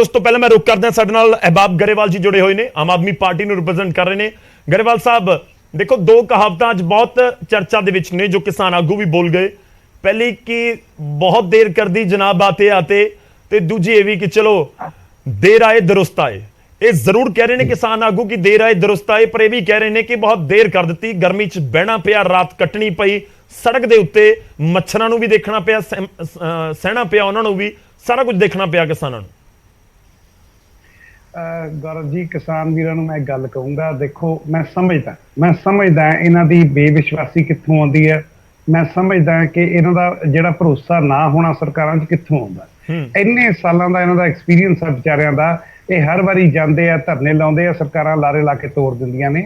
ਉਸ ਤੋਂ ਪਹਿਲਾਂ ਮੈਂ ਰੁਕ ਕਰਦਾ ਸਾਡੇ ਨਾਲ ਅਹਿਬਾਬ ਗਰੇਵਾਲ ਜੀ ਜੁੜੇ ਹੋਏ ਨੇ, ਆਮ ਆਦਮੀ ਪਾਰਟੀ ਨੂੰ ਰਿਪਰੈਜ਼ੈਂਟ ਕਰ ਰਹੇ ਨੇ। ਗਰੇਵਾਲ ਸਾਹਿਬ देखो, दो कहावतां अज बहुत चर्चा दे विच ने जो किसान आगू भी बोल गए। पहली कि बहुत देर कर दी जनाब आते आते, ते दूजी ये भी कि चलो देर आए दुरुस्त आए। ये जरूर कह रहे हैं किसान आगू की देर आए दुरुस्त आए, पर यह भी कह रहे हैं कि बहुत देर कर दी, गर्मी च बहना पिया, रात कटनी पई, सड़क के उत्ते मच्छरां नूं भी देखना पिया, सहना पिया, उन्हां नूं भी सारा कुछ देखना पिया किसानां नूं। गौरव जी, किसान वीरां नूं मैं गल कहूँगा, देखो मैं समझदा इन्हां दी बेविश्वासी कित्थों आउंदी है। मैं समझदा कि इन्हां दा जिहड़ा भरोसा ना होना सरकारां 'च कित्थों आउंदा। इन्ने सालां दा इन्हां दा एक्सपीरियंस है विचारियां दा। ये हर वारी जांदे आ, धरने लाउंदे आ, सरकारां लारे ला के तोड़ दिंदियां ने।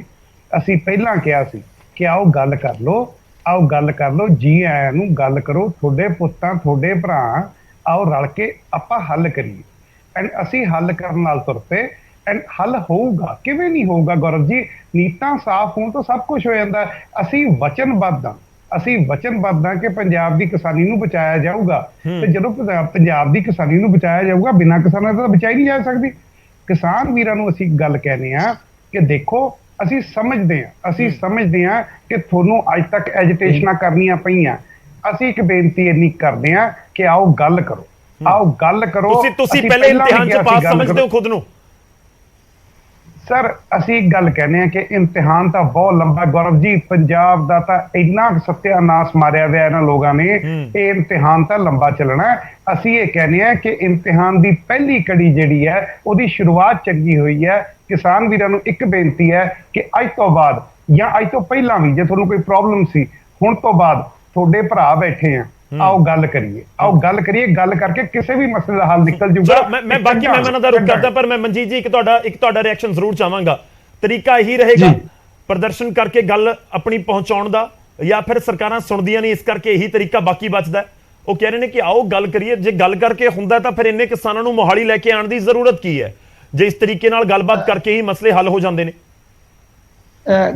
असीं पहिलां किहा सी कि आओ गल कर लो, आओ गल कर लो, जी आयां नूं गल करो, तुहाडे पुत्तां तुहाडे भरा, आओ रल के आपां हल करिए। एंड असी हल करन नाल तुर पे, एंड हल होऊगा। किवें नहीं होऊगा गौरव जी? नीतां साफ होण तो सब कुछ हो जांदा। असी वचनबद्ध हां कि पंजाब दी किसानी नूं बचाया जाऊगा। ते जदों पंजाब दी किसानी नूं बचाया जाऊगा, बिना किसानां तो बचाई नहीं जा सकदी। किसान वीरां नूं असी गल कहने आ कि देखो, असी समझदे आ कि तुहानूं अज तक एजिटेशनां करनियां पईयां। असी एक बेनती इन्नी करदे आ कि आओ गल करो, आओ गल करो। तुसी पहले इम्तिहान च पास समझदे हो खुद नूं? सर, असी गल कहने कि इम्तिहान तो बहुत लंबा गौरव जी। पंजाब दा तां इन्ना सत्यानाश मारिया गया इन्हां लोगां ने, ये इम्तिहान तो लंबा चलना है। असी ये कहने कि इम्तिहान की पहली कड़ी जिहड़ी है उहदी शुरुआत चंगी हुई है। किसान वीरां नूं एक बेनती है कि अज तो बाद या अज तो पहलां भी जे तुहानूं कोई प्रॉब्लम सी, हुण तो बाद तुहाडे भरा बैठे हैं, आओ गल करिए, गल करके किसी भी मसले का हल निकल जूगा। मैं बाकी मेहमानां दा रुख करदा, पर मैं मनजीत जी एक तुहाडा रिएक्शन जरूर चाहांगा। तरीका यही रहेगा प्रदर्शन करके गल अपनी पहुंचाउण दा, या फिर सरकारां सुणदियां नहीं इस करके यही तरीका बाकी बचदा है? वो कह रहे हैं कि आओ गल करिए, जे गल करके हुंदा तां फिर इन्ने किसानां नूं मोहाली लैके आउण दी जरूरत की है, जे इस तरीके नाल गलबात करके ही मसले हल हो जांदे ने?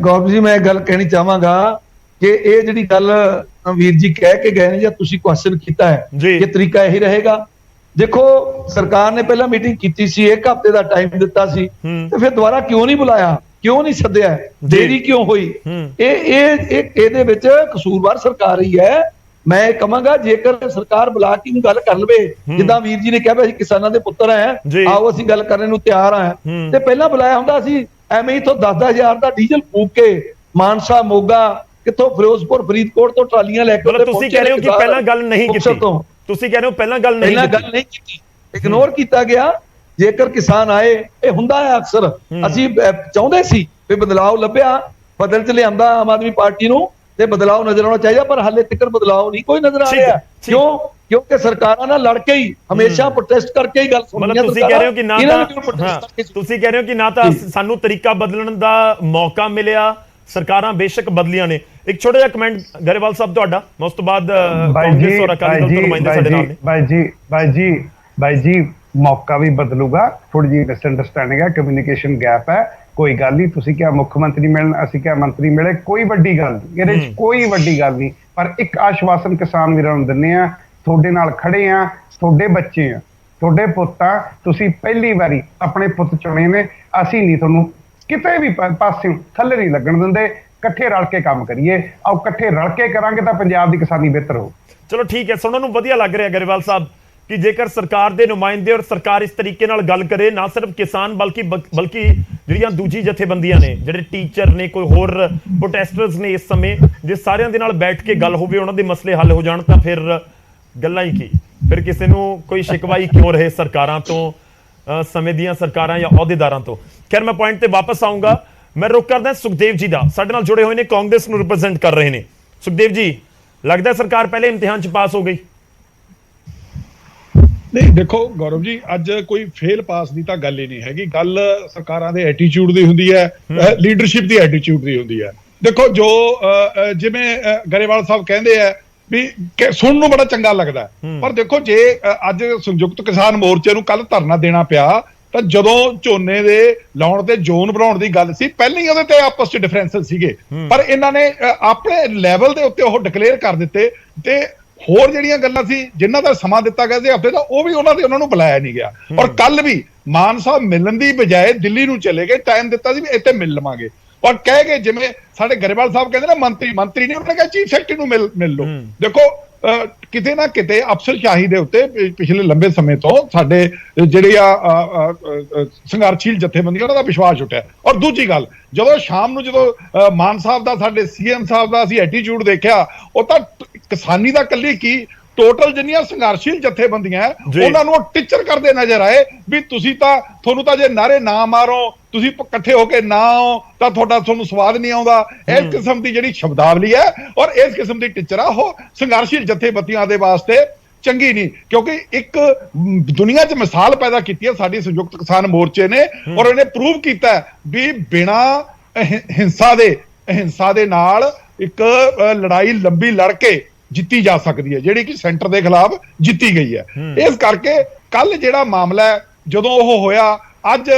गौरव जी, मैं गल कहनी चाहांगा कि ये जिहड़ी गल वीर जी कह के गए या तुसी क्वेश्चन किया है, ये तरीका यही रहेगा। देखो, सरकार ने पहला मीटिंग की सी, एक हफ्ते का टाइम दिता सी, तो फिर दोबारा क्यों नहीं बुलाया, क्यों नहीं सद्या, देरी क्यों हुई? ये कसूरवार सरकार ही है। मैं कहूंगा जेकर सरकार बुला के गल कर लवे, जिद्दां वीर जी ने कहा किसानों के पुत्र है, आओ असीं गल करने नूं तैयार हैं, ते पहला बुलाया हुंदा सी। एवें ही तो 10-10 हज़ार का डीजल फूक के मानसा, मोगा, कितों फिरोजपुर, फरीदकोट तो ट्रालियां लेके, मतलब तुसी कह रहे हो कि पहला गल नहीं कीती, तुसी कह रहे हो पहला गल नहीं कीती, इग्नोर किया गया। जेकर किसान आए, ये हुंदा है अक्सर। असीं चाहुंदे सी भी बदलाव लभ्या, बदल च लिआंदा आम आदमी पार्टी नूं, ते बदलाव नजर आना चाहिए, पर हाले तक बदलाव नहीं कोई नजर आ रहा। क्यों? क्योंकि सरकारां नाल लड़ के ही, हमेशा प्रोटेस्ट करके ही गल सुननी। मतलब तुसी कह रहे हो कि ना तुसी कह रहे हो कि ना तां सानू तरीका बदलण दा मौका मिलिया, सरकारां बेशक बदलियां ने। एक छोटा जिहा कमेंट गरेवाल साहब तुहाडा, मैं उस तो बाद कांग्रेस और अकाली दल तो नुमाइंदे साडे नाल ने। भाई जी मौका भी बदलूगा। थोड़ी जी मिसअंडरस्टैंडिंग है, कम्युनिकेशन गैप है, कोई गल नहीं। तुसी क्या मुख्यमंत्री मिलन, असीं क्या मंत्री मिले, कोई वड्डी गल नहीं, इहदे च कोई वड्डी गल नहीं। पर एक आश्वासन किसान वीरां नूं दिंदे आ, तुहाडे नाल खड़े आ, तुहाडे बच्चे आ, तुहाडे पुत्त आ, तुसी पहली वारी अपने पुत्त चुने ने। असीं नहीं तुहानूं किते भी पासे थल्ले नहीं लगन दिंदे। इकट्ठे रल के काम करिए, आओ इकट्ठे रल के करांगे तां पंजाब दी किसानी बेहतर हो। चलो ठीक है, सुनन नूं वधिया लग रहा गरेवाल साहब कि जेकर सरकार दे नुमाइंदे और सरकार इस तरीके नाल गल करे, ना सिर्फ किसान बल्कि ਜਿਹੜੀਆਂ ਦੂਜੀ ਜਥੇਬੰਦੀਆਂ ਨੇ, ਜਿਹੜੇ ਟੀਚਰ ਨੇ, ਕੋਈ ਹੋਰ ਪ੍ਰੋਟੈਸਟਰਸ ਨੇ, ਇਸ ਸਮੇਂ ਜੇ ਸਾਰਿਆਂ ਦੇ ਨਾਲ ਬੈਠ ਕੇ ਗੱਲ ਹੋਵੇ, ਉਹਨਾਂ ਦੇ ਮਸਲੇ ਹੱਲ ਹੋ ਜਾਣ, ਤਾਂ ਫਿਰ ਗੱਲਾਂ ਹੀ ਕੀ, ਫਿਰ ਕਿਸੇ ਨੂੰ ਕੋਈ ਸ਼ਿਕਵਾ ਹੀ ਕਿਉਂ ਰਹੇ ਸਰਕਾਰਾਂ ਤੋਂ, ਸਮੇਂ ਦੀਆਂ ਸਰਕਾਰਾਂ ਜਾਂ ਅਹੁਦੇਦਾਰਾਂ ਤੋਂ। ਖੈਰ, ਮੈਂ ਪੁਆਇੰਟ ਤੇ ਵਾਪਸ ਆਊਂਗਾ। मैं रुख करदा सुखदेव जी का, साडे नाल जुड़े हुए ने, कांग्रेस नूं रिप्रेजेंट कर रहे हैं। सुखदेव जी, लगता है सरकार पहले इम्तिहान च पास हो गई? नहीं, देखो गौरव जी, अज कोई फेल पास की तो गल ही नहीं हैगी। गल सरकारां दे एटीट्यूड दी हुंदी है, लीडरशिप दी एटीट्यूड दी हुंदी है। देखो, जो जिवें गरेवाल साहब कहंदे है भी सुनन नूं बड़ा चंगा लगदा है, पर देखो जे अज संयुक्त किसान मोर्चे नूं कल धरना देना पिया, ਤਾਂ ਜਦੋਂ ਝੋਨੇ ਦੇ ਲਾਉਣ ਤੇ ਜ਼ੋਨ ਬਣਾਉਣ ਦੀ ਗੱਲ ਸੀ, ਪਹਿਲਾਂ ਹੀ ਉਹਦੇ ਤੇ ਆਪਸ ਚ ਡਿਫਰੈਂਸਸ ਸੀਗੇ, ਪਰ ਇਹਨਾਂ ਨੇ ਆਪਣੇ ਲੈਵਲ ਦੇ ਉੱਤੇ ਉਹ ਡਿਕਲੇਅਰ ਕਰ ਦਿੱਤੇ। ਤੇ ਹੋਰ ਜਿਹੜੀਆਂ ਗੱਲਾਂ ਸੀ ਜਿਨ੍ਹਾਂ ਦਾ ਸਮਾਂ ਦਿੱਤਾ ਗਿਆ ਸੀ ਹਫ਼ਤੇ ਦਾ, ਉਹ ਵੀ ਉਹਨਾਂ ਨੂੰ ਬੁਲਾਇਆ ਨਹੀਂ ਗਿਆ। ਔਰ ਕੱਲ ਵੀ ਮਾਨ ਸਾਹਿਬ ਮਿਲਣ ਦੀ ਬਜਾਏ ਦਿੱਲੀ ਨੂੰ ਚਲੇ ਗਏ, ਟਾਈਮ ਦਿੱਤਾ ਸੀ ਵੀ ਇੱਥੇ ਮਿਲ ਲਵਾਂਗੇ, ਔਰ ਕਹਿ ਗਏ ਜਿਵੇਂ ਸਾਡੇ ਗਰੇਵਾਲ ਸਾਹਿਬ ਕਹਿੰਦੇ ਨਾ ਮੰਤਰੀ ਨੇ, ਉਹਨਾਂ ਨੇ ਕਿਹਾ ਚੀਫ ਸੈਕਟਰੀ ਨੂੰ ਮਿਲ ਲਓ। ਦੇਖੋ ਕਿਤੇ ਨਾ ਕਿਤੇ ਅਫਸਰਸ਼ਾਹੀ ਦੇ ਉੱਤੇ ਪਿਛਲੇ ਲੰਬੇ ਸਮੇਂ ਤੋਂ ਸਾਡੇ ਜਿਹੜੇ ਸੰਘਰਸ਼ੀਲ ਜਥੇਬੰਦੀਆਂ ਉਹਨਾਂ ਦਾ ਵਿਸ਼ਵਾਸ ਉੱਠਿਆ। ਔਰ ਦੂਜੀ ਗੱਲ, ਜਦੋਂ ਸ਼ਾਮ ਨੂੰ ਜਦੋਂ ਮਾਨ ਸਾਹਿਬ ਦਾ, ਸਾਡੇ ਸੀਐਮ ਸਾਹਿਬ ਦਾ ਅਸੀਂ ਐਟੀਟਿਊਡ ਦੇਖਿਆ, ਉਹ ਤਾਂ ਕਿਸਾਨੀ ਦਾ ਇਕੱਲੀ ਕੀ ਟੋਟਲ ਜਿੰਨੀਆਂ ਸੰਘਰਸ਼ੀਲ ਜਥੇਬੰਦੀਆਂ ਉਹਨਾਂ ਨੂੰ ਟੀਚਰ ਕਰਦੇ ਨਜ਼ਰ ਆਏ ਵੀ ਤੁਹਾਨੂੰ ਤਾਂ ਜੇ ਨਾਰੇ ਨਾ ਮਾਰੋ, ਤੁਸੀਂ ਇਕੱਠੇ ਹੋ ਕੇ ਨਾ ਆਓ ਤਾਂ ਤੁਹਾਨੂੰ ਸਵਾਦ ਨਹੀਂ ਆਉਂਦਾ। ਇਸ ਕਿਸਮ ਦੀ ਜਿਹੜੀ ਸ਼ਬਦਾਵਲੀ ਹੈ ਔਰ ਇਸ ਕਿਸਮ ਦੀ ਟੀਚਰ ਆ, ਉਹ ਸੰਘਰਸ਼ੀਲ ਜਥੇਬੰਦੀਆਂ ਦੇ ਵਾਸਤੇ ਚੰਗੀ ਨਹੀਂ, ਕਿਉਂਕਿ ਇੱਕ ਦੁਨੀਆ 'ਚ ਮਿਸਾਲ ਪੈਦਾ ਕੀਤੀ ਹੈ ਸਾਡੀ ਸੰਯੁਕਤ ਕਿਸਾਨ ਮੋਰਚੇ ਨੇ, ਔਰ ਇਹਨੇ ਪ੍ਰੂਵ ਕੀਤਾ ਵੀ ਬਿਨਾਂ ਹਿੰਸਾ ਦੇ ਨਾਲ ਇੱਕ ਲੜਾਈ ਲੰਬੀ ਲੜ ਕੇ ਜਿੱਤੀ ਜਾ ਸਕਦੀ ਹੈ, ਜਿਹੜੀ ਕਿ ਸੈਂਟਰ ਦੇ ਖਿਲਾਫ ਜਿੱਤੀ ਗਈ ਹੈ। ਇਸ ਕਰਕੇ ਕੱਲ ਜਿਹੜਾ ਮਾਮਲਾ ਹੈ ਜਦੋਂ ਉਹ ਹੋਇਆ, ਅੱਜ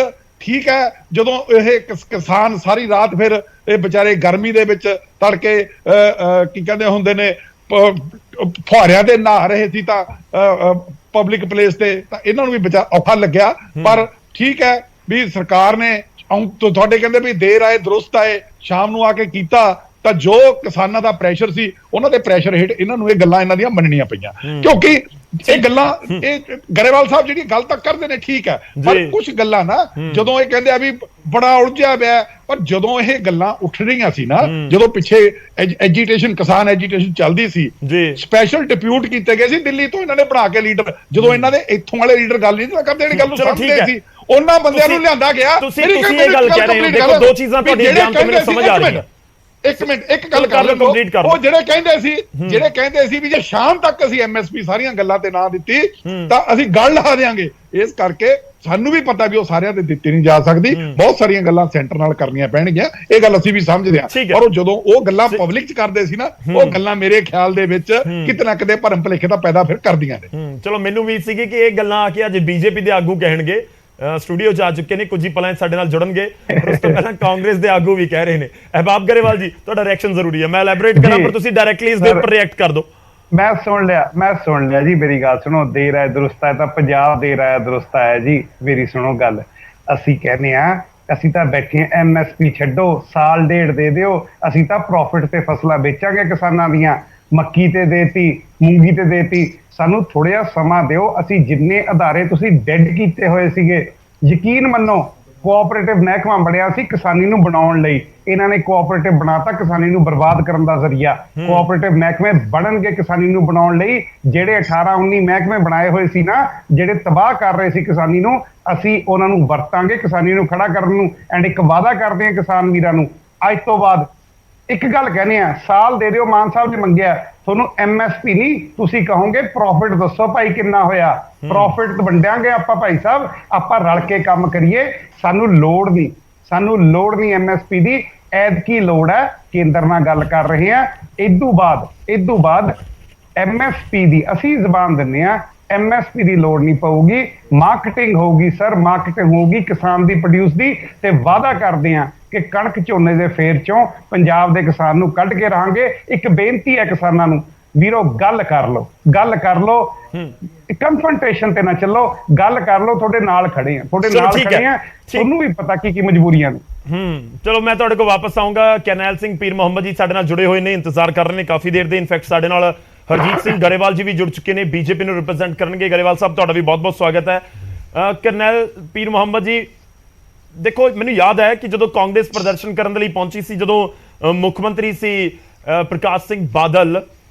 ਠੀਕ ਹੈ, ਜਦੋਂ ਇਹ ਕਿਸਾਨ ਸਾਰੀ ਰਾਤ ਫਿਰ ਇਹ ਵਿਚਾਰੇ ਗਰਮੀ ਦੇ ਵਿੱਚ ਤੜਕੇ ਕੀ ਕਹਿੰਦੇ ਹੁੰਦੇ ਨੇ ਫੁਹਾਰਿਆਂ ਤੇ ਨਹਾ ਰਹੇ ਸੀ ਤਾਂ ਪਬਲਿਕ ਪਲੇਸ ਤੇ, ਤਾਂ ਇਹਨਾਂ ਨੂੰ ਵੀ ਔਖਾ ਲੱਗਿਆ। ਪਰ ਠੀਕ ਹੈ ਵੀ ਸਰਕਾਰ ਨੇ ਤੁਹਾਡੇ ਕਹਿੰਦੇ ਵੀ ਦੇਰ ਆਏ ਦਰੁਸਤ ਆਏ, ਸ਼ਾਮ ਨੂੰ ਆ ਕੇ ਕੀਤਾ, ਤਾਂ ਜੋ ਕਿਸਾਨਾਂ ਦਾ ਪ੍ਰੈਸ਼ਰ ਸੀ ਉਹਨਾਂ ਦੇ ਪ੍ਰੈਸ਼ਰ ਹੇਠ ਇਹਨਾਂ ਨੂੰ ਇਹ ਗੱਲਾਂ ਇਹਨਾਂ ਦੀਆਂ ਮੰਨਣੀਆਂ ਪਈਆਂ। ਕਿਉਂਕਿ ਇਹ ਗੱਲਾਂ ਗਰੇਵਾਲ ਸਾਹਿਬ ਜਿਹੜੀ ਗੱਲ ਤਾਂ ਕਰਦੇ ਨੇ ਠੀਕ ਹੈ, ਪਰ ਕੁਝ ਗੱਲਾਂ ਨਾ ਜਦੋਂ ਇਹ ਕਹਿੰਦੇ ਆ ਵੀ ਬੜਾ ਉਲਝਿਆ ਪਿਆ, ਪਰ ਜਦੋਂ ਇਹ ਗੱਲਾਂ ਉੱਠ ਰਹੀਆਂ ਸੀ ਨਾ, ਜਦੋਂ ਪਿੱਛੇ ਐਜੀਟੇਸ਼ਨ ਕਿਸਾਨ ਐਜੀਟੇਸ਼ਨ ਚੱਲਦੀ ਸੀ, ਸਪੈਸ਼ਲ ਡਿਪਿਊਟ ਕੀਤੇ ਗਏ ਸੀ ਦਿੱਲੀ ਤੋਂ ਇਹਨਾਂ ਨੇ ਬਣਾ ਕੇ ਲੀਡਰ, ਜਦੋਂ ਇਹਨਾਂ ਦੇ ਇੱਥੋਂ ਵਾਲੇ ਲੀਡਰ ਗੱਲ ਨਹੀਂ ਕਰਦੇ, ਜਿਹੜੀ ਗੱਲ ਨੂੰ ਸਮਝਦੇ ਸੀ, ਉਹਨਾਂ ਬੰਦਿਆਂ ਨੂੰ ਲਿਆਂਦਾ ਗਿਆ। ਤੁਸੀਂ ਇਹ ਗੱਲ ਕਹਿ ਰਹੇ ਹੋ, ਦੇਖੋ ਦੋ ਚੀਜ਼ਾਂ ਤੁਹਾਡੀ ਬਿਆਨ ਤੋਂ ਮੈਨੂੰ ਸਮਝ ਆ ਰਹੀਆਂ। ਇੱਕ ਮਿੰਟ, ਇੱਕ ਗੱਲ ਕਰ ਲਓ। ਉਹ ਜਿਹੜੇ ਕਹਿੰਦੇ ਸੀ ਵੀ ਜੇ ਸ਼ਾਮ ਤੱਕ ਅਸੀਂ ਐਮਐਸਪੀ ਸਾਰੀਆਂ ਗੱਲਾਂ ਤੇ ਨਾ ਦਿੱਤੀ ਤਾਂ ਅਸੀਂ ਗੱਲ ਲਾ ਦੇਾਂਗੇ, ਇਸ ਕਰਕੇ ਸਾਨੂੰ ਵੀ ਪਤਾ ਵੀ ਉਹ ਸਾਰਿਆਂ ਤੇ ਦਿੱਤੀ ਨਹੀਂ ਜਾ ਸਕਦੀ, ਬਹੁਤ ਸਾਰੀਆਂ ਗੱਲਾਂ ਸੈਂਟਰ ਨਾਲ ਕਰਨੀਆਂ ਪੈਣਗੀਆਂ, ਇਹ ਗੱਲ ਅਸੀਂ ਵੀ ਸਮਝਦੇ ਹਾਂ। ਪਰ ਜਦੋਂ ਉਹ ਗੱਲਾਂ ਪਬਲਿਕ 'ਚ ਕਰਦੇ ਸੀ ਨਾ, ਉਹ ਗੱਲਾਂ ਮੇਰੇ ਖਿਆਲ ਦੇ ਵਿੱਚ ਕਿਤੇ ਨਾ ਕਿਤੇ ਭਰਮ ਭੁਲੇਖੇ ਤਾਂ ਪੈਦਾ ਫਿਰ ਕਰਦੀਆਂ ਨੇ। ਚਲੋ, ਮੈਨੂੰ ਉਮੀਦ ਸੀਗੀ ਕਿ ਇਹ ਗੱਲਾਂ ਆ ਕੇ ਅੱਜ ਬੀਜੇਪੀ ਦੇ ਆਗੂ ਕਹਿਣਗੇ, ਸਟੂਡੀਓ 'ਚ ਆ ਚੁੱਕੇ ਨੇ, ਕੁਝ ਹੀ ਪਲਾਂ ਸਾਡੇ ਨਾਲ ਜੁੜਨਗੇ, ਪਰ ਉਸ ਤੋਂ ਪਹਿਲਾਂ ਕਾਂਗਰਸ ਦੇ ਆਗੂ ਵੀ ਕਹਿ ਰਹੇ ਨੇ। ਅਹਿਬਾਬ ਗਰੇਵਾਲ ਜੀ, ਤੁਹਾਡਾ ਰਿਐਕਸ਼ਨ ਜ਼ਰੂਰੀ ਹੈ, ਮੈਂ ਐਲੈਬੋਰੇਟ ਕਰਾਂ ਪਰ ਤੁਸੀਂ ਡਾਇਰੈਕਟਲੀ ਇਸ ਦੇ ਉੱਪਰ ਰਿਐਕਟ ਕਰ ਦਿਓ। ਮੈਂ ਸੁਣ ਲਿਆ ਜੀ, ਮੇਰੀ ਗੱਲ ਸੁਣੋ। ਦੇਰ ਆਏ ਦਰੁਸਤ ਹੈ ਤਾਂ ਪੰਜਾਬ ਦੇਰ ਆਇਆ ਦਰੁਸਤ ਆਇਆ ਜੀ। ਮੇਰੀ ਸੁਣੋ ਗੱਲ, ਅਸੀਂ ਕਹਿੰਦੇ ਆ ਅਸੀਂ ਤਾਂ ਬੈਠੇ ਐਮਐਸਪੀ ਛੱਡੋ, ਸਾਲ ਡੇਢ ਦੇ ਦਿਓ, ਅਸੀਂ ਤਾਂ ਪ੍ਰੋਫਿਟ ਤੇ ਫਸਲਾਂ ਵੇਚਾਂਗੇ ਕਿਸਾਨਾਂ ਦੀਆਂ, ਮੱਕੀ ਤੇ ਦੇਤੀ, ਮੂੰਗੀ ਤੇ ਦੇਤੀ, ਸਾਨੂੰ ਥੋੜਾ ਜਿਹਾ ਸਮਾਂ ਦਿਓ। ਅਸੀਂ ਜਿੰਨੇ ਅਦਾਰੇ ਤੁਸੀਂ ਡੈਡ ਕੀਤੇ ਹੋਏ ਸੀਗੇ, ਯਕੀਨ ਮੰਨੋ ਕੋਆਪਰੇਟਿਵ ਮਹਿਕਮਾ ਬਣਿਆ ਸੀ ਕਿਸਾਨੀ ਨੂੰ ਬਣਾਉਣ ਲਈ, ਇਹਨਾਂ ਨੇ ਕੋਆਪਰੇਟਿਵ ਬਣਾਤਾ ਕਿਸਾਨੀ ਨੂੰ ਬਰਬਾਦ ਕਰਨ ਦਾ ਜ਼ਰੀਆ। ਕੋਆਪਰੇਟਿਵ ਮਹਿਕਮੇ ਬਣਨਗੇ ਕਿਸਾਨੀ ਨੂੰ ਬਣਾਉਣ ਲਈ, ਜਿਹੜੇ 18-19 ਮਹਿਕਮੇ ਬਣਾਏ ਹੋਏ ਸੀ ਨਾ, ਜਿਹੜੇ ਤਬਾਹ ਕਰ ਰਹੇ ਸੀ ਕਿਸਾਨੀ ਨੂੰ, ਅਸੀਂ ਉਹਨਾਂ ਨੂੰ ਵਰਤਾਂਗੇ ਕਿਸਾਨੀ ਨੂੰ ਖੜਾ ਕਰਨ ਨੂੰ। ਐਂਡ ਇੱਕ ਵਾਅਦਾ ਕਰਦੇ ਹਾਂ ਕਿਸਾਨ ਵੀਰਾਂ ਨੂੰ, ਅੱਜ ਤੋਂ ਬਾਅਦ ਇੱਕ ਗੱਲ ਕਹਿੰਦੇ ਆ, ਸਾਲ ਦੇ ਦਿਓ। ਮਾਨ ਸਾਹਿਬ ਨੇ ਮੰਗਿਆ ਤੁਹਾਨੂੰ ਐਮਐਸਪੀ ਨਹੀਂ, ਤੁਸੀਂ ਕਹੋਗੇ ਪ੍ਰੋਫਿਟ ਦੱਸੋ ਭਾਈ ਕਿੰਨਾ ਹੋਇਆ, ਪ੍ਰੋਫਿਟ ਵੰਡਾਂਗੇ ਆਪਾਂ ਭਾਈ ਸਾਹਿਬ, ਆਪਾਂ ਰਲ ਕੇ ਕੰਮ ਕਰੀਏ। ਸਾਨੂੰ ਲੋੜ ਨਹੀਂ ਐਮਐਸਪੀ ਦੀ, ਐਤਕੀ ਲੋੜ ਹੈ, ਕੇਂਦਰ ਨਾਲ ਗੱਲ ਕਰ ਰਹੇ ਆ। ਇਦੋਂ ਬਾਅਦ ਐਮਐਸਪੀ ਦੀ ਅਸੀਂ ਜ਼ਬਾਨ ਦਿੰਦੇ ਆ, ਐਮਐਸਪੀ ਦੀ ਲੋੜ ਨਹੀਂ ਪਊਗੀ, ਮਾਰਕੀਟਿੰਗ ਹੋਊਗੀ ਸਰ, ਮਾਰਕੀਟਿੰਗ ਹੋਊਗੀ ਕਿਸਾਨ ਦੀ ਪ੍ਰੋਡਿਊਸ ਦੀ, ਤੇ ਵਾਅਦਾ ਕਰਦੇ ਆ ਕਿ ਕਣਕ ਝੋਨੇ ਦੇ ਫੇਰ ਚੋਂ ਪੰਜਾਬ ਦੇ ਕਿਸਾਨ ਨੂੰ ਕੱਢ ਕੇ ਰਹਾਂਗੇ। ਇੱਕ ਬੇਨਤੀ ਹੈ ਕਿਸਾਨਾਂ ਨੂੰ, ਵੀਰੋ ਗੱਲ ਕਰ ਲਓ, ਕਨਫਰੰਟੇਸ਼ਨ ਤੇ ਨਾ ਚੱਲੋ, ਗੱਲ ਕਰ ਲਓ। ਤੁਹਾਡੇ ਨਾਲ ਖੜੇ ਆ, ਤੁਹਾਨੂੰ ਵੀ ਪਤਾ ਕੀ ਮਜਬੂਰੀਆਂ ਨੇ। ਚਲੋ, ਮੈਂ ਤੁਹਾਡੇ ਕੋਲ ਵਾਪਸ ਆਉਂਗਾ। ਕਰਨੈਲ ਸਿੰਘ ਪੀਰ ਮੁਹੰਮਦ ਜੀ ਸਾਡੇ ਨਾਲ ਜੁੜੇ ਹੋਏ ਨੇ, ਇੰਤਜ਼ਾਰ ਕਰ ਰਹੇ ਨੇ ਕਾਫੀ ਦੇਰ ਦੇ। ਇਨਫੈਕਟ ਸਾਡੇ ਨਾਲ ਹਰਜੀਤ ਸਿੰਘ ਗਰੇਵਾਲ ਜੀ ਵੀ ਜੁੜ ਚੁੱਕੇ ਨੇ, ਬੀਜੇਪੀ ਨੂੰ ਰਿਪਰੈਜ਼ੈਂਟ ਕਰਨਗੇ। ਗਰੇਵਾਲ ਸਾਹਿਬ, ਤੁਹਾਡਾ ਵੀ ਬਹੁਤ ਬਹੁਤ ਸਵਾਗਤ ਹੈ। ਕਰਨੈਲ ਪੀਰ ਮੁਹੰਮਦ ਜੀ, ਦੇਖੋ, ਮੈਨੂੰ ਯਾਦ ਹੈ ਕਿ ਜਦੋਂ ਕਾਂਗਰਸ ਪ੍ਰਦਰਸ਼ਨ ਕਰਨ ਦੇ ਲਈ ਪਹੁੰਚੀ ਸੀ, ਜਦੋਂ ਮੁੱਖ ਮੰਤਰੀ ਸੀ ਪ੍ਰਕਾਸ਼ ਸਿੰਘ ਬਾਦਲ,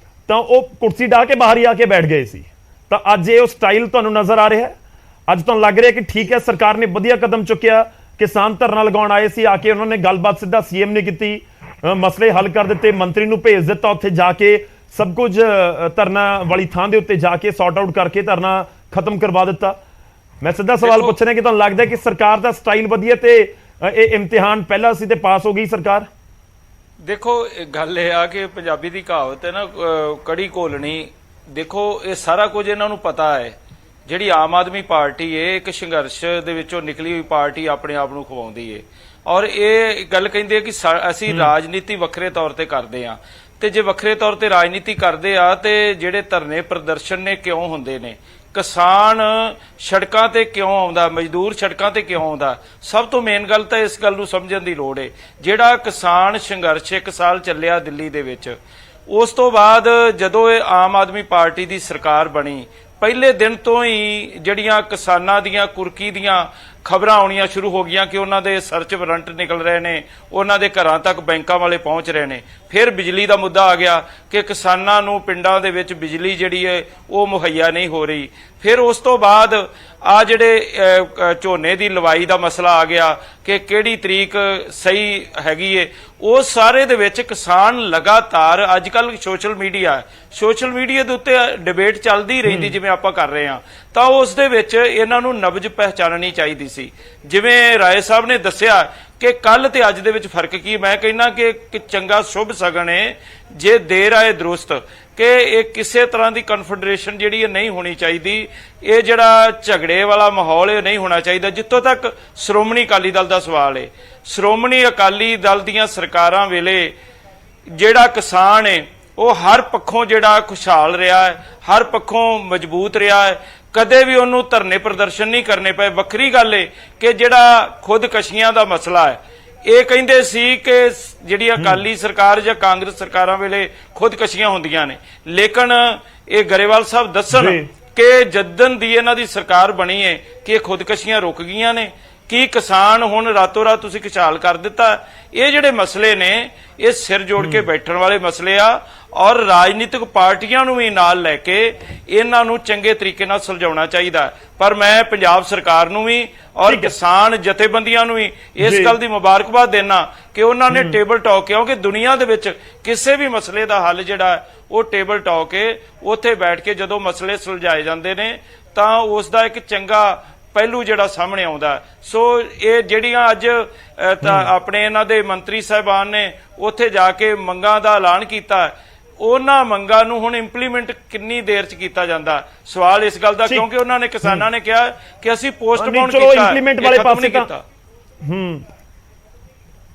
ਤਾਂ ਉਹ ਕੁਰਸੀ ਢਾਹ ਕੇ ਬਾਹਰ ਹੀ ਆ ਕੇ ਬੈਠ ਗਏ ਸੀ। ਤਾਂ ਅੱਜ ਇਹ ਉਹ ਸਟਾਈਲ ਤੁਹਾਨੂੰ ਨਜ਼ਰ ਆ ਰਿਹਾ ਹੈ? ਅੱਜ ਤੁਹਾਨੂੰ ਲੱਗ ਰਿਹਾ ਕਿ ਠੀਕ ਹੈ, ਸਰਕਾਰ ਨੇ ਵਧੀਆ ਕਦਮ ਚੁੱਕਿਆ, ਕਿਸਾਨ ਧਰਨਾ ਲਗਾਉਣ ਆਏ ਸੀ, ਆ ਕੇ ਉਹਨਾਂ ਨੇ ਗੱਲਬਾਤ ਸਿੱਧਾ ਸੀਐਮ ਨੇ ਕੀਤੀ, ਮਸਲੇ ਹੱਲ ਕਰ ਦਿੱਤੇ, ਮੰਤਰੀ ਨੂੰ ਭੇਜ ਦਿੱਤਾ, ਉੱਥੇ ਜਾ ਕੇ ਸਭ ਕੁਝ ਧਰਨਾ ਵਾਲੀ ਥਾਂ ਦੇ ਉੱਤੇ ਜਾ ਕੇ ਸੌਟ ਆਊਟ ਕਰਕੇ ਧਰਨਾ ਖਤਮ ਕਰਵਾ ਦਿੱਤਾ। ਮੈਂ ਸਿੱਧਾ ਸਵਾਲ ਪੁੱਛ ਰਿਹਾ ਕਿ ਤੁਹਾਨੂੰ ਲੱਗਦਾ ਕਿ ਸਰਕਾਰ ਦਾ ਸਟਾਈਲ ਵਧੀਆ ਤੇ ਇਹ ਇਮਤਿਹਾਨ ਪਹਿਲਾਂ ਸੀ ਤੇ ਪਾਸ ਹੋ ਗਈ ਸਰਕਾਰ? ਦੇਖੋ, ਗੱਲ ਇਹ ਆ ਕਿ ਪੰਜਾਬੀ ਦੀ ਕਹਾਵਤ ਹੈ ਨਾ, ਕੜੀ ਘੋਲਣੀ। ਦੇਖੋ, ਇਹ ਸਾਰਾ ਕੁਝ ਇਹਨਾਂ ਨੂੰ ਪਤਾ ਹੈ। ਜਿਹੜੀ ਆਮ ਆਦਮੀ ਪਾਰਟੀ ਹੈ, ਇੱਕ ਸੰਘਰਸ਼ ਦੇ ਵਿੱਚੋਂ ਨਿਕਲੀ ਹੋਈ ਪਾਰਟੀ ਆਪਣੇ ਆਪ ਨੂੰ ਖਵਾਉਂਦੀ ਹੈ, ਔਰ ਇਹ ਗੱਲ ਕਹਿੰਦੇ ਕਿ ਅਸੀਂ ਰਾਜਨੀਤੀ ਵੱਖਰੇ ਤੌਰ ਤੇ ਕਰਦੇ ਹਾਂ। ਤੇ ਜੇ ਵੱਖਰੇ ਤੌਰ ਤੇ ਰਾਜਨੀਤੀ ਕਰਦੇ ਆ ਤੇ ਜਿਹੜੇ ਧਰਨੇ ਪ੍ਰਦਰਸ਼ਨ ਨੇ ਕਿਉਂ ਹੁੰਦੇ ਨੇ, ਕਿਸਾਨ ਸੜਕਾਂ ਤੇ ਕਿਉਂ ਆਉਂਦਾ, ਮਜ਼ਦੂਰ ਸੜਕਾਂ ਤੇ ਕਿਉਂ ਆਉਂਦਾ, ਸਭ ਤੋਂ ਮੇਨ ਗੱਲ ਤਾਂ ਇਸ ਗੱਲ ਨੂੰ ਸਮਝਣ ਦੀ ਲੋੜ ਹੈ। ਜਿਹੜਾ ਕਿਸਾਨ ਸੰਘਰਸ਼ 1 ਸਾਲ ਚੱਲਿਆ ਦਿੱਲੀ ਦੇ ਵਿੱਚ, ਉਸ ਤੋਂ ਬਾਅਦ ਜਦੋਂ ਇਹ ਆਮ ਆਦਮੀ ਪਾਰਟੀ ਦੀ ਸਰਕਾਰ ਬਣੀ, ਪਹਿਲੇ ਦਿਨ ਤੋਂ ਹੀ ਜਿਹੜੀਆਂ ਕਿਸਾਨਾਂ ਦੀਆਂ ਕੁਰਕੀ ਦੀਆਂ ਖਬਰਾਂ ਆਉਣੀਆਂ ਸ਼ੁਰੂ ਹੋ ਗਈਆਂ ਕਿ ਉਹਨਾਂ ਦੇ ਸਰਚ ਵਾਰੰਟ ਨਿਕਲ ਰਹੇ ਨੇ, ਉਹਨਾਂ ਦੇ ਘਰਾਂ ਤੱਕ ਬੈਂਕਾਂ ਵਾਲੇ ਪਹੁੰਚ ਰਹੇ ਨੇ। ਫਿਰ ਬਿਜਲੀ ਦਾ ਮੁੱਦਾ ਆ ਗਿਆ ਕਿ ਕਿਸਾਨਾਂ ਨੂੰ ਪਿੰਡਾਂ ਦੇ ਵਿੱਚ ਬਿਜਲੀ ਜਿਹੜੀ ਹੈ ਉਹ ਮੁਹੱਈਆ ਨਹੀਂ ਹੋ ਰਹੀ। ਫਿਰ ਉਸ ਤੋਂ ਬਾਅਦ ਆ ਜਿਹੜੇ ਝੋਨੇ ਦੀ ਲਵਾਈ ਦਾ ਮਸਲਾ ਆ ਗਿਆ ਕਿ ਕਿਹੜੀ ਤਰੀਕ ਸਹੀ ਹੈਗੀ ਏ। ਉਹ ਸਾਰੇ ਦੇ ਵਿੱਚ ਕਿਸਾਨ ਲਗਾਤਾਰ, ਅੱਜ ਕੱਲ ਸੋਸ਼ਲ ਮੀਡੀਆ ਦੇ ਉੱਤੇ ਡਿਬੇਟ ਚੱਲਦੀ ਰਹਿੰਦੀ ਜਿਵੇਂ ਆਪਾਂ ਕਰ ਰਹੇ ਹਾਂ, ਤਾਂ ਉਸ ਦੇ ਵਿੱਚ ਇਹਨਾਂ ਨੂੰ ਨਬਜ ਪਹਿਚਾਨਣੀ ਚਾਹੀਦੀ ਸੀ। ਜਿਵੇਂ ਰਾਏ ਸਾਹਿਬ ਨੇ ਦੱਸਿਆ ਕਿ ਕੱਲ ਤੇ ਅੱਜ ਦੇ ਵਿੱਚ ਫਰਕ ਕੀ, ਮੈਂ ਕਹਿੰਦਾ ਕਿ ਚੰਗਾ ਸ਼ੁਭ ਸਗਨ ਹੈ ਜੇ ਦੇਰ ਆਏ ਦਰੁਸਤ, ਕਿ ਇਹ ਕਿਸੇ ਤਰ੍ਹਾਂ ਦੀ ਕਨਫੈਡਰੇਸ਼ਨ ਜਿਹੜੀ ਇਹ ਨਹੀਂ ਹੋਣੀ ਚਾਹੀਦੀ। ਇਹ ਜਿਹੜਾ ਝਗੜੇ ਵਾਲਾ ਮਾਹੌਲ ਇਹ ਨਹੀਂ ਹੋਣਾ ਚਾਹੀਦਾ। ਜਿੱਥੋਂ ਤੱਕ ਸ਼੍ਰੋਮਣੀ ਅਕਾਲੀ ਦਲ ਦਾ ਸਵਾਲ ਹੈ, ਸ਼੍ਰੋਮਣੀ ਅਕਾਲੀ ਦਲ ਦੀਆਂ ਸਰਕਾਰਾਂ ਵੇਲੇ ਜਿਹੜਾ ਕਿਸਾਨ ਹੈ ਉਹ ਹਰ ਪੱਖੋਂ ਜਿਹੜਾ ਖੁਸ਼ਹਾਲ ਰਿਹਾ ਹੈ, ਹਰ ਪੱਖੋਂ ਮਜ਼ਬੂਤ ਰਿਹਾ ਹੈ, ਕਦੇ ਵੀ ਉਹਨੂੰ ਧਰਨੇ ਪ੍ਰਦਰਸ਼ਨ ਨਹੀਂ ਕਰਨੇ ਪਏ। ਵੱਖਰੀ ਗੱਲ ਹੈ ਕਿ ਜਿਹੜਾ ਖੁਦਕਸ਼ੀਆਂ ਦਾ ਮਸਲਾ ਹੈ, ਇਹ ਕਹਿੰਦੇ ਸੀ ਕਿ ਜਿਹੜੀ ਅਕਾਲੀ ਸਰਕਾਰ ਜਾਂ ਕਾਂਗਰਸ ਸਰਕਾਰਾਂ ਵੇਲੇ ਖੁਦਕਸ਼ੀਆਂ ਹੁੰਦੀਆਂ ਨੇ, ਲੇਕਿਨ ਇਹ ਗਰੇਵਾਲ ਸਾਹਿਬ ਦੱਸਣ ਕਿ ਜਦਨ ਦੀ ਇਹਨਾਂ ਦੀ ਸਰਕਾਰ ਬਣੀ ਹੈ ਕਿ ਇਹ ਖੁਦਕਸ਼ੀਆਂ ਰੁਕ ਗਈਆਂ ਨੇ, ਕੀ ਕਿਸਾਨ ਹੁਣ ਰਾਤੋਂ ਰਾਤ ਤੁਸੀਂ ਖੁਸ਼ਹਾਲ ਕਰ ਦਿੱਤਾ। ਇਹ ਜਿਹੜੇ ਮਸਲੇ ਨੇ ਇਹ ਸਿਰ ਜੋੜ ਕੇ ਬੈਠਣ ਵਾਲੇ ਮਸਲੇ ਆ, ਔਰ ਰਾਜਨੀਤਿਕ ਪਾਰਟੀਆਂ ਨੂੰ ਵੀ ਨਾਲ ਲੈ ਕੇ ਇਹਨਾਂ ਨੂੰ ਚੰਗੇ ਤਰੀਕੇ ਨਾਲ ਸੁਲਝਾਉਣਾ ਚਾਹੀਦਾ। ਪਰ ਮੈਂ ਪੰਜਾਬ ਸਰਕਾਰ ਨੂੰ ਵੀ ਔਰ ਕਿਸਾਨ ਜਥੇਬੰਦੀਆਂ ਨੂੰ ਵੀ ਇਸ ਗੱਲ ਦੀ ਮੁਬਾਰਕਬਾਦ ਦੇਣਾ ਕਿ ਉਹਨਾਂ ਨੇ ਟੇਬਲ ਟਾਕ, ਕਿਉਂਕਿ ਦੁਨੀਆ ਦੇ ਵਿੱਚ ਕਿਸੇ ਵੀ ਮਸਲੇ ਦਾ ਹੱਲ ਜਿਹੜਾ ਉਹ ਟੇਬਲ ਟਾਕ ਕੇ ਉੱਥੇ ਬੈਠ ਕੇ ਜਦੋਂ ਮਸਲੇ ਸੁਲਝਾਏ ਜਾਂਦੇ ਨੇ ਤਾਂ ਉਸ ਦਾ ਇੱਕ ਚੰਗਾ ਪਹਿਲੂ ਜਿਹੜਾ ਸਾਹਮਣੇ ਆਉਂਦਾ। ਸੋ ਇਹ ਜਿਹੜੀਆਂ ਅੱਜ ਆਪਣੇ ਇਹਨਾਂ ਦੇ ਮੰਤਰੀ ਸਾਹਿਬਾਨ ਨੇ ਉੱਥੇ ਜਾ ਕੇ ਮੰਗਾਂ ਦਾ ਐਲਾਨ ਕੀਤਾ, ਉਹਨਾਂ ਮੰਗਾਂ ਨੂੰ ਹੁਣ ਇੰਪਲੀਮੈਂਟ ਕਿੰਨੀ ਦੇਰ ਚ ਕੀਤਾ ਜਾਂਦਾ, ਸਵਾਲ ਇਸ ਗੱਲ ਦਾ, ਕਿਉਂਕਿ ਉਹਨਾਂ ਨੇ ਕਿਸਾਨਾਂ ਨੇ ਕਿਹਾ ਕਿ ਅਸੀਂ ਪੋਸਟਪੋਨ ਕੀਤਾ, ਇੰਪਲੀਮੈਂਟ ਵਾਲੇ ਪਾਸੇ ਤਾਂ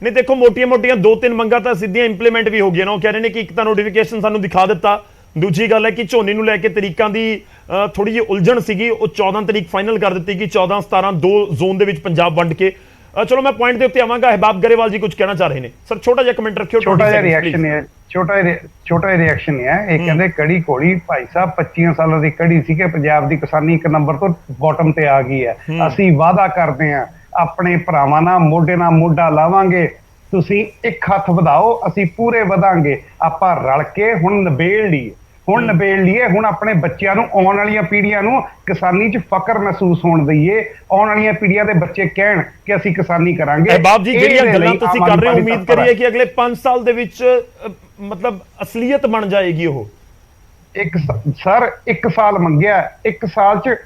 ਨਹੀਂ। ਦੇਖੋ ਮੋਟੀਆਂ 2-3 ਮੰਗਾਂ ਤਾਂ ਸਿੱਧੀਆਂ ਇੰਪਲੀਮੈਂਟ ਵੀ ਹੋ ਗਈਆਂ ਨਾ। ਉਹ ਕਹਿ ਰਹੇ ਨੇ ਕਿ ਇੱਕ ਤਾਂ ਨੋਟੀਫਿਕੇਸ਼ਨ ਸਾਨੂੰ ਦਿਖਾ ਦਿੱਤਾ, ਦੂਜੀ ਗੱਲ ਹੈ ਕਿ ਝੋਨੇ ਨੂੰ ਲੈ ਕੇ ਤਰੀਕਾਂ ਦੀ ਥੋੜੀ ਜਿਹੀ ਉਲਝਣ ਸੀਗੀ, ਉਹ 14 ਤਰੀਕ ਫਾਈਨਲ ਕਰ ਦਿੱਤੀ ਕਿ 14-17 2 ਜ਼ੋਨ ਦੇ ਵਿੱਚ ਪੰਜਾਬ ਵੰਡ ਕੇ। ਚਲੋ ਮੈਂ ਪੁਆਇੰਟ ਦੇ ਉੱਤੇ ਆਵਾਂਗਾ। ਅਹਿਬਾਬ ਗਰੇਵਾਲ ਜੀ ਕੁਝ ਕਹਿਣਾ ਚਾਹ ਰਹੇ ਨੇ ਸਰ, ਛੋਟਾ ਜਿਹਾ ਕਮੈਂਟ ਰੱਖਿਓ। ਛੋਟਾ ਜਿਹਾ ਰਿਐਕਸ਼ਨ ਹੈ। ਇਹ ਕਹਿੰਦੇ ਕੜੀ ਕੋੜੀ ਭਾਈ ਸਾਹਿਬ 25 ਸਾਲਾਂ ਦੀ ਕੜੀ ਸੀ ਕਿ ਪੰਜਾਬ ਦੀ ਕਿਸਾਨੀ 1 ਨੰਬਰ ਤੋਂ ਬਾਟਮ ਤੇ ਆ ਗਈ ਹੈ। ਅਸੀਂ ਵਾਅਦਾ ਕਰਦੇ ਹਾਂ ਆਪਣੇ ਭਰਾਵਾਂ ਨਾਲ ਮੋਢੇ ਨਾਲ ਮੋਢਾ ਲਾਵਾਂਗੇ, ਤੁਸੀਂ ਇੱਕ ਹੱਥ ਵਧਾਓ, ਅਸੀਂ ਪੂਰੇ ਵਧਾਂਗੇ। ਆਪਾਂ ਰਲ ਕੇ ਹੁਣ ਨਿਬੇੜ ਲਈਏ, ਹੁਣ ਆਪਣੇ ਬੱਚਿਆਂ ਨੂੰ, ਆਉਣ ਵਾਲੀਆਂ ਪੀੜ੍ਹੀਆਂ ਨੂੰ ਕਿਸਾਨੀ 'ਚ ਫਕਰ ਮਹਿਸੂਸ ਹੋਣ ਦਈਏ। ਆਉਣ ਵਾਲੀਆਂ ਪੀੜ੍ਹੀਆਂ ਦੇ ਬੱਚੇ ਕਹਿਣ ਕਿ ਅਸੀਂ ਕਿਸਾਨੀ ਕਰਾਂਗੇ। ਬਾਬ ਜੀ ਜਿਹੜੀਆਂ ਗੱਲਾਂ ਤੁਸੀਂ ਕਰ ਰਹੇ ਹੋ, ਉਮੀਦ ਕਰੀਏ ਕਿ ਅਗਲੇ 5 ਸਾਲ ਦੇ ਵਿੱਚ ਮਤਲਬ ਅਸਲੀਅਤ ਬਣ ਜਾਏਗੀ ਉਹ। ਸਰ 1 ਸਾਲ ਮੰਗਿਆ, 1 ਸਾਲ 'ਚ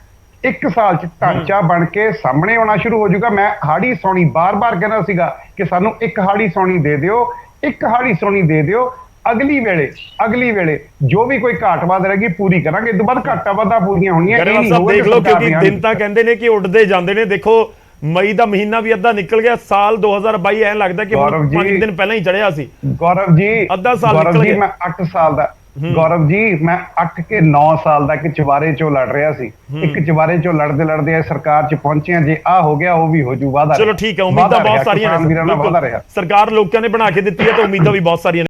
ਢਾਂਚਾ ਬਣ ਕੇ ਸਾਹਮਣੇ ਆਉਣਾ ਸ਼ੁਰੂ ਹੋ ਜਾਊਗਾ। ਮੈਂ ਹਾੜੀ ਸੌਣੀ ਬਾਰ-ਬਾਰ ਕਹਿੰਦਾ ਸੀਗਾ ਕਿ ਸਾਨੂੰ 1 ਹਾੜੀ ਸੌਣੀ ਦੇ ਦਿਓ, 1 ਹਾੜੀ ਸੌਣੀ ਦੇ ਦਿਓ। ਅਗਲੀ ਵੇਲੇ ਜੋ ਵੀ ਕੋਈ ਘਾਟ ਵਾਧ ਰਹੇਗੀ ਪੂਰੀ ਕਰਾਂਗੇ। ਇਹ ਤੋਂ ਬਾਅਦ ਘਾਟਾਂ ਵਾਧਾਂ ਪੂਰੀਆਂ ਹੋਣੀਆਂ। ਦੇਖ ਲਓ ਕਿਉਂਕਿ ਦਿਨ ਤਾਂ ਕਹਿੰਦੇ ਨੇ ਕਿ ਉੱਡਦੇ ਜਾਂਦੇ ਨੇ। ਦੇਖੋ ਮਈ ਦਾ ਮਹੀਨਾ ਵੀ ਅੱਧਾ ਨਿਕਲ ਗਿਆ, ਸਾਲ 2022 ਐਂ ਲੱਗਦਾ ਕਿ 5 ਦਿਨ ਪਹਿਲਾਂ ਹੀ ਚੜਿਆ ਸੀ। ਗੌਰਵ ਜੀ ਅੱਧਾ ਸਾਲ ਨਿਕਲ ਗਿਆ। ਮੈਂ 8 ਸਾਲ ਦਾ ਗੌਰਵ ਜੀ, ਮੈਂ 8 ਕੇ 9 ਸਾਲ ਦਾ ਇੱਕ ਚਵਾਰੇ ਚੋਂ ਲੜ ਰਿਹਾ ਸੀ। ਇੱਕ ਚਵਾਰੇ ਚੋਂ ਲੜਦੇ ਸਰਕਾਰ 'ਚ ਪਹੁੰਚਿਆ। ਜੇ ਆ ਹੋ ਗਿਆ ਉਹ ਵੀ ਹੋ ਜੂ ਵਾਦਾ। ਚਲੋ ਠੀਕ ਹੈ, ਉਮੀਦਾਂ ਬਹੁਤ ਸਾਰੀਆਂ ਨੇ। ਸਰਕਾਰ ਲੋਕਾਂ ਨੇ ਬਣਾ ਕੇ ਦਿੱਤੀ ਹੈ ਤਾਂ ਉਮੀਦਾਂ ਵੀ ਬਹੁਤ ਸਾਰੀਆਂ ਨੇ।